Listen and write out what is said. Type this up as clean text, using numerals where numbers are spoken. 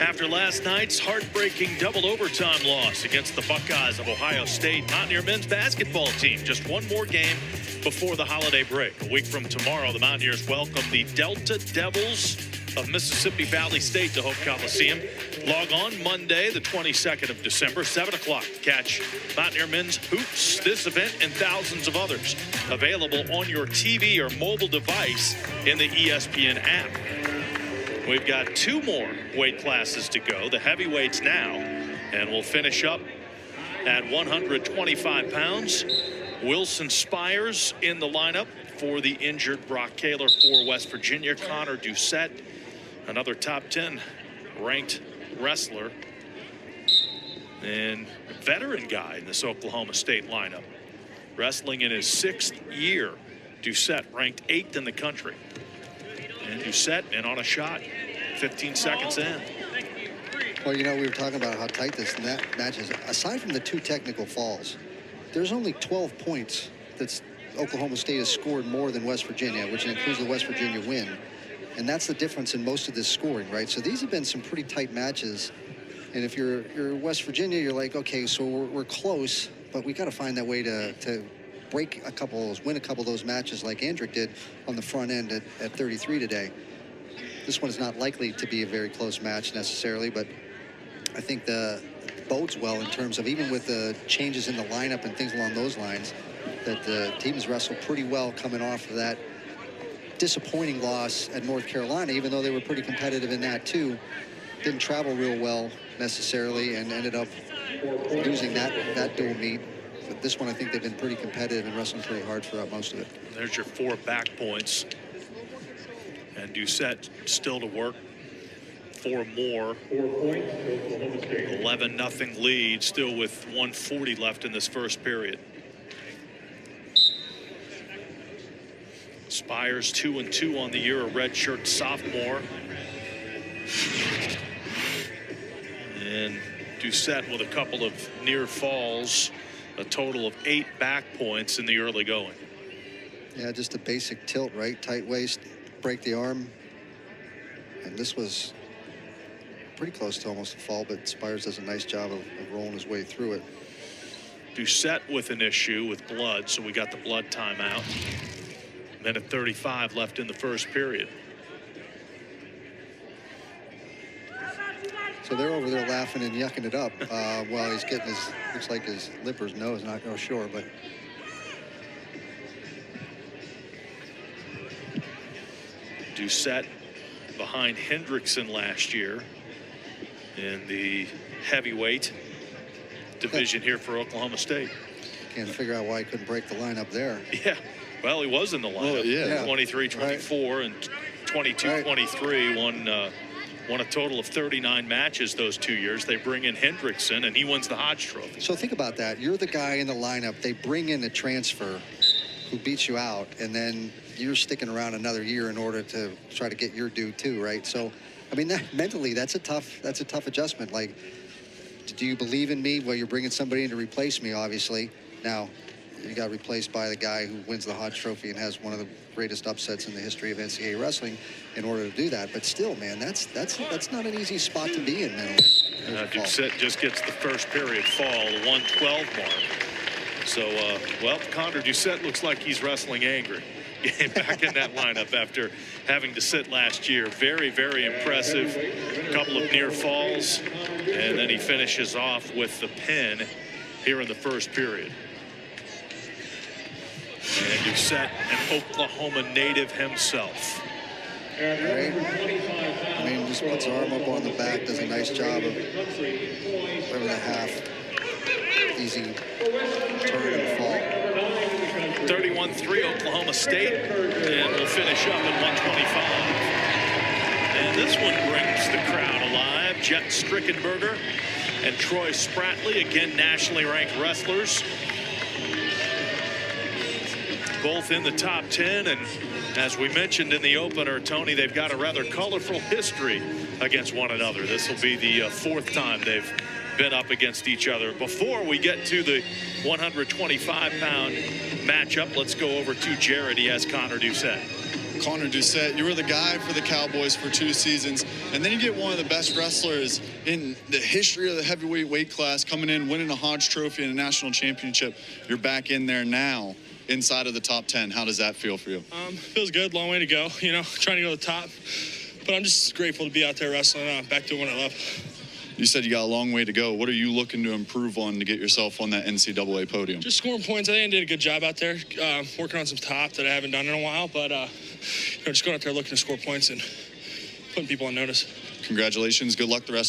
After last night's heartbreaking double overtime loss against the Buckeyes of Ohio State, Mountaineer men's basketball team just one more game before the holiday break. A week from tomorrow, the Mountaineers welcome the Delta Devils of Mississippi Valley State to Hope Coliseum. Log on Monday, the 22nd of December, 7 o'clock to catch Mountaineer men's hoops. This event and thousands of others available on your TV or mobile device in the ESPN app. We've got two more weight classes to go, the heavyweights now, and we'll finish up at 125 pounds. Wilson Spires in the lineup for the injured Brock Kaler for West Virginia. Konner Doucet, another top 10 ranked wrestler and veteran guy in this Oklahoma State lineup. Wrestling in his 6th year, Doucet ranked 8th in the country. And Doucet in on a shot, 15 seconds in. Well, you know, we were talking about how tight this match is. Aside from the 2 technical falls, there's only 12 points that Oklahoma State has scored more than West Virginia, which includes the West Virginia win. And that's the difference in most of this scoring, right? So these have been some pretty tight matches. And if you're West Virginia, you're like, okay, so we're close, but we got to find that way to break a couple of those, win a couple of those matches like Andrick did on the front end at 33 today. This one is not likely to be a very close match necessarily, but I think the bodes well in terms of, even with the changes in the lineup and things along those lines, that the team has wrestled pretty well coming off of that disappointing loss at North Carolina, even though they were pretty competitive in that too. Didn't travel real well necessarily and ended up losing that dual meet. But this one, I think they've been pretty competitive and wrestling pretty hard throughout most of it. There's your 4 back points. And Doucet still to work. 4 more. 11-0 lead, still with 1:40 left in this first period. Spires 2-2 on the year, a redshirt sophomore. And Doucet with a couple of near falls, a total of 8 back points in the early going. Yeah, just a basic tilt, right? Tight waist, break the arm. And this was pretty close to almost a fall, but Spires does a nice job of rolling his way through it. Doucet with an issue with blood, so we got the blood timeout. Minute 35 left in the first period. So they're over there laughing and yucking it up while he's getting his, looks like his lip or his nose, not real sure, but. Doucet behind Hendrickson last year in the heavyweight division here for Oklahoma State. Can't figure out why he couldn't break the lineup there. Yeah, well, he was in the lineup. Oh, yeah. 23-24 right. And 22-23 right. Won a total of 39 matches those 2 years. They bring in Hendrickson, and he wins the Hodge Trophy. So think about that. You're the guy in the lineup. They bring in a transfer who beats you out, and then you're sticking around another year in order to try to get your due too, right? So, I mean, mentally, that's a tough adjustment. Like, do you believe in me? Well, you're bringing somebody in to replace me, obviously. Now, you got replaced by the guy who wins the Hodge Trophy and has one of the greatest upsets in the history of NCAA wrestling in order to do that. But still, man, that's not an easy spot to be in mentally. Doucet just gets the first period fall, the 1:12 mark. So, well, Konner Doucet looks like he's wrestling angry. Getting back in that lineup after having to sit last year. Very, very impressive. A couple of near falls, and then he finishes off with the pin here in the first period. And Doucet, an Oklahoma native himself. Right. I mean, just puts the arm up on the back, does a nice job of over the half. Easy turn and fall. 31-3 Oklahoma State, and we'll finish up at 125. And this one brings the crowd alive. Jet Strickenberger and Troy Spratley, again nationally ranked wrestlers, both in the top 10. And as we mentioned in the opener, Tony, they've got a rather colorful history against one another. This will be the 4th time they've been up against each other. Before we get to the 125-pound matchup, let's go over to Jared. He has Konner Doucet. Konner Doucet. You were the guy for the Cowboys for 2 seasons, and then you get one of the best wrestlers in the history of the heavyweight weight class coming in, winning a Hodge Trophy and a national championship. You're back in there now, inside of the top 10. How does that feel for you? Feels good. Long way to go. You know, trying to go to the top. But I'm just grateful to be out there wrestling, back doing what I love. You said you got a long way to go. What are you looking to improve on to get yourself on that NCAA podium? Just scoring points. I think I did a good job out there, working on some top that I haven't done in a while. But, you know, just going out there looking to score points and putting people on notice. Congratulations. Good luck the rest